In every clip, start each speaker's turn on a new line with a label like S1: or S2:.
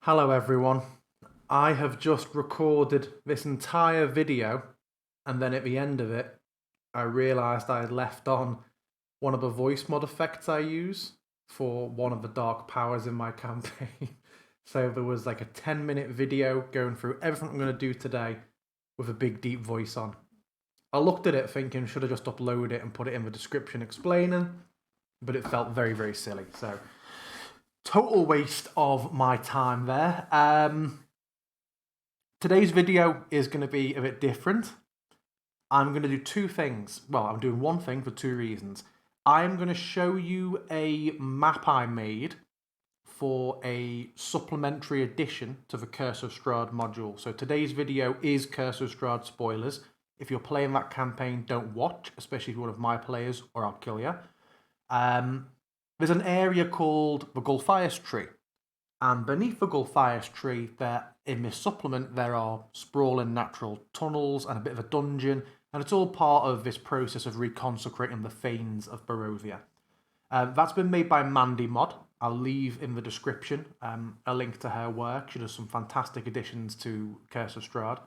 S1: Hello everyone. I have just recorded this entire video and then at the end of it I realised I had left on one of the voice mod effects I use for one of the dark powers in my campaign. So there was like a 10-minute video going through everything I'm going to do today with a big deep voice on. I looked at it thinking should I just upload it and put it in the description explaining, but it felt very, very silly. So total waste of my time there. Today's video is going to be a bit different. I'm going to do two things. Well, I'm doing one thing for two reasons. I'm going to show you a map I made for a supplementary addition to the Curse of Strahd module. So today's video is Curse of Strahd spoilers. If you're playing that campaign, don't watch, especially if you're one of my players, or I'll kill you. There's an area called the Gulthias Tree, and beneath the Gulthias Tree, in this supplement, there are sprawling natural tunnels and a bit of a dungeon, and it's all part of this process of reconsecrating the Fanes of Barovia. That's been made by mandymod. I'll leave in the description a link to her work. She does some fantastic additions to Curse of Strahd.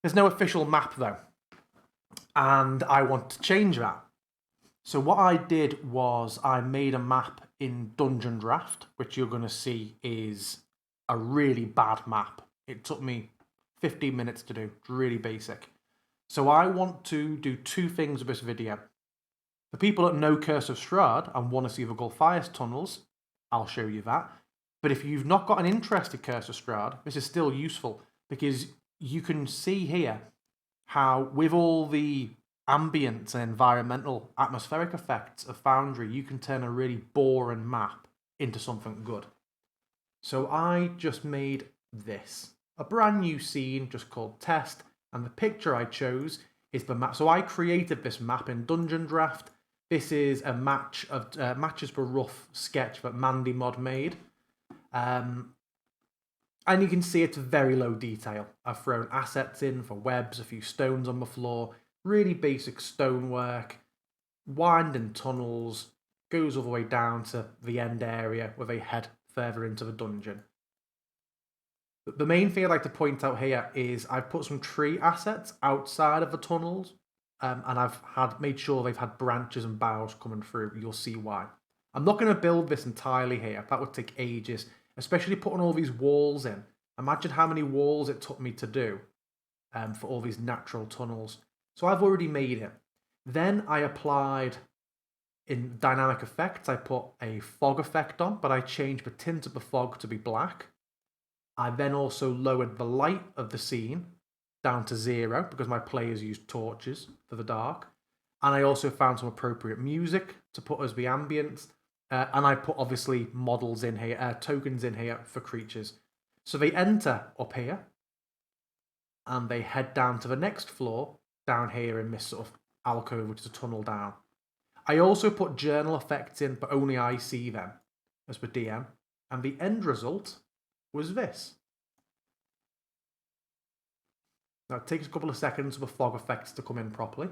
S1: There's no official map though, and I want to change that. So what I did was I made a map in Dungeon Draft, which you're going to see is a really bad map. It took me 15 minutes to do. It's really basic. So I want to do two things with this video. The people that know Curse of Strahd and want to see the Gulthias tunnels, I'll show you that. But if you've not got an interest in Curse of Strahd, this is still useful because you can see here how with all the ambient and environmental atmospheric effects of Foundry, you can turn a really boring map into something good. So I just made this, a brand new scene just called Test, and the picture I chose is the map. So I created this map in Dungeon Draft. This is a matches for rough sketch that mandymod made. And you can see it's very low detail. I've thrown assets in for webs, a few stones on the floor, really basic stonework, winding tunnels, goes all the way down to the end area where they head further into the dungeon. The main thing I'd like to point out here is I've put some tree assets outside of the tunnels, and I've made sure they've had branches and boughs coming through. You'll see why. I'm not going to build this entirely here. That would take ages, especially putting all these walls in. Imagine how many walls it took me to do for all these natural tunnels. So I've already made it. Then I applied, in dynamic effects, I put a fog effect on, but I changed the tint of the fog to be black. I then also lowered the light of the scene down to 0 because my players used torches for the dark. And I also found some appropriate music to put as the ambience. And I put obviously models in here, tokens in here for creatures. So they enter up here and they head down to the next floor down here in this sort of alcove, which is a tunnel down. I also put journal effects in, but only I see them as the DM. And the end result was this. Now it takes a couple of seconds for the fog effects to come in properly.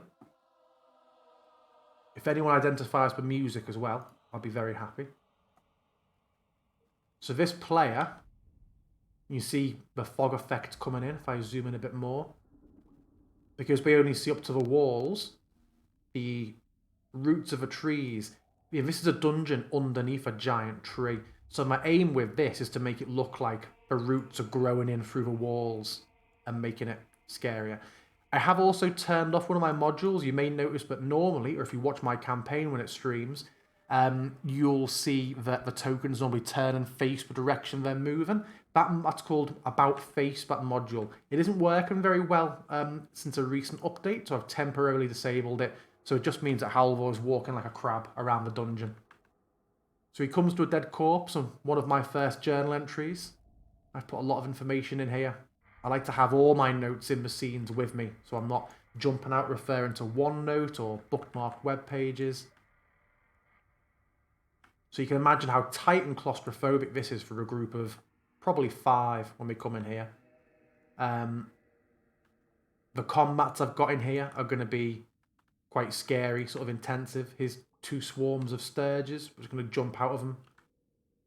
S1: If anyone identifies the music as well, I'll be very happy. So this player, you see the fog effect coming in if I zoom in a bit more. Because we only see up to the walls, the roots of the trees. Yeah, this is a dungeon underneath a giant tree. So my aim with this is to make it look like the roots are growing in through the walls and making it scarier. I have also turned off one of my modules. You may notice that normally, or if you watch my campaign when it streams, you'll see that the tokens normally turn and face the direction they're moving. That's called About Face, that module. It isn't working very well since a recent update, so I've temporarily disabled it. So it just means that Halvor is walking like a crab around the dungeon. So he comes to a dead corpse on one of my first journal entries. I've put a lot of information in here. I like to have all my notes in the scenes with me, so I'm not jumping out referring to one note or bookmarked web pages. So you can imagine how tight and claustrophobic this is for a group of probably 5 when we come in here. The combats I've got in here are going to be quite scary, sort of intensive. Here's 2 swarms of sturges, which are going to jump out of them.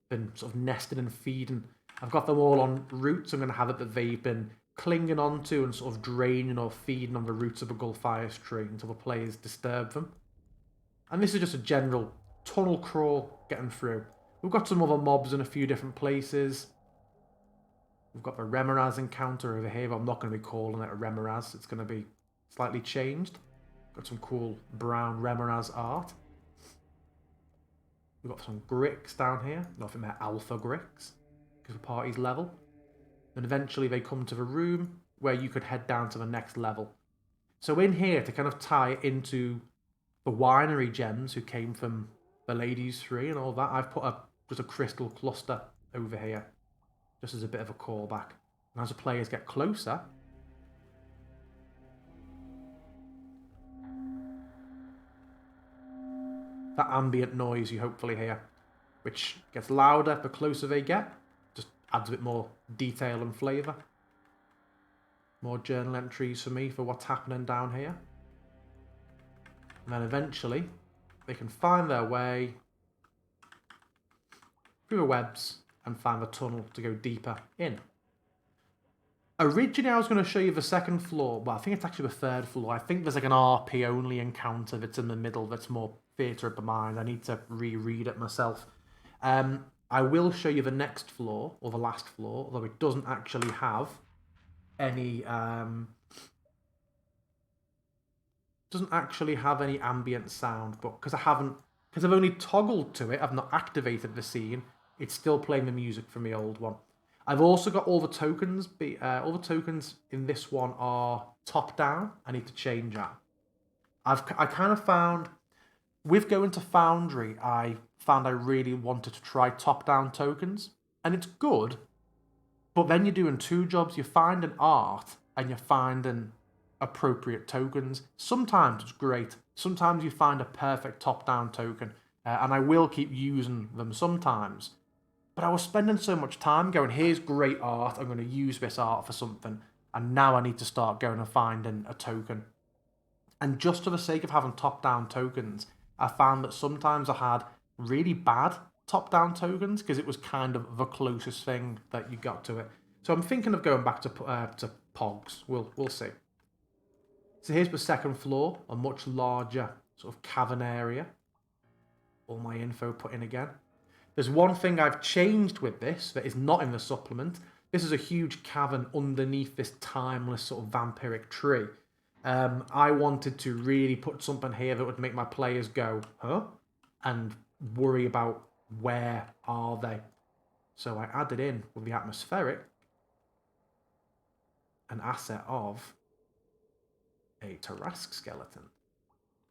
S1: Been sort of nesting and feeding I've got them all on roots. I'm going to have it that they've been clinging onto and sort of draining or feeding on the roots of a Gulthias tree until the players disturb them. And this is just a general tunnel crawl getting through. We've got some other mobs in a few different places. We've got the Remoraz encounter over here, but I'm not going to be calling it a Remoraz. It's going to be slightly changed. Got some cool brown Remoraz art. We've got some Gricks down here. I think they're Alpha Gricks, because the party's level. And eventually they come to the room where you could head down to the next level. So in here, to kind of tie it into the winery gems who came from the Ladies 3 and all that, I've put just a crystal cluster over here, just as a bit of a callback. And as the players get closer, that ambient noise you hopefully hear, which gets louder the closer they get, just adds a bit more detail and flavour. More journal entries for me for what's happening down here. And then eventually, they can find their way through the webs and find the tunnel to go deeper in. Originally, I was going to show you the second floor. Well, I think it's actually the third floor. I think there's like an RP only encounter that's in the middle that's more theatre of the mind. I need to reread it myself. I will show you the next floor, or the last floor, although it doesn't actually have any ambient sound, but because I've only toggled to it, I've not activated the scene, it's still playing the music from the old one. I've also got all the tokens. All the tokens in this one are top down. I need to change that. I kind of found, with going to Foundry, I really wanted to try top down tokens, and it's good. But then you're doing two jobs. You're finding art and you're finding appropriate tokens. Sometimes it's great. Sometimes you find a perfect top-down token, and I will keep using them sometimes. But I was spending so much time going, here's great art, I'm going to use this art for something, and now I need to start going and finding a token. And just for the sake of having top-down tokens, I found that sometimes I had really bad top-down tokens because it was kind of the closest thing that you got to it. So I'm thinking of going back to Pogs. We'll see. So here's the second floor, a much larger sort of cavern area. All my info put in again. There's one thing I've changed with this that is not in the supplement. This is a huge cavern underneath this timeless sort of vampiric tree. I wanted to really put something here that would make my players go, huh? And worry about where are they. So I added in with the atmospheric an asset of a Tarrasque skeleton.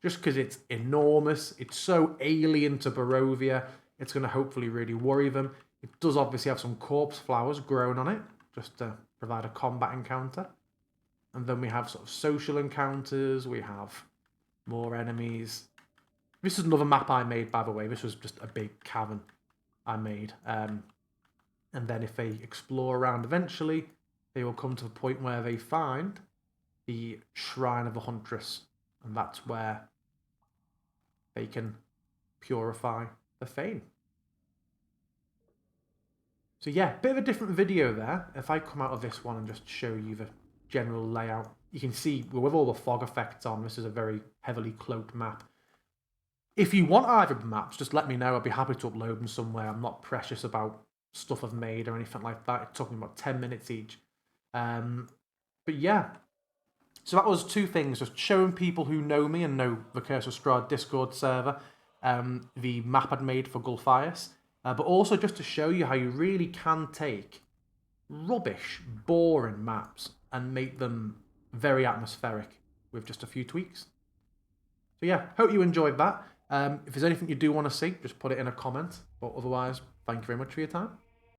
S1: Just because it's enormous, it's so alien to Barovia, it's going to hopefully really worry them. It does obviously have some corpse flowers growing on it, just to provide a combat encounter. And then we have sort of social encounters, we have more enemies. This is another map I made, by the way. This was just a big cavern I made. And then if they explore around eventually, they will come to the point where they find the Shrine of the Huntress. And that's where they can purify the Fane. So yeah, bit of a different video there. If I come out of this one and just show you the general layout, you can see with all the fog effects on, this is a very heavily cloaked map. If you want either of the maps, just let me know. I'd be happy to upload them somewhere. I'm not precious about stuff I've made or anything like that. It's talking about 10 minutes each. But yeah, so that was two things, just showing people who know me and know the Curse of Strahd Discord server, the map I'd made for Gulthias, but also just to show you how you really can take rubbish, boring maps and make them very atmospheric with just a few tweaks. So yeah, hope you enjoyed that. If there's anything you do want to see, just put it in a comment. But otherwise, thank you very much for your time.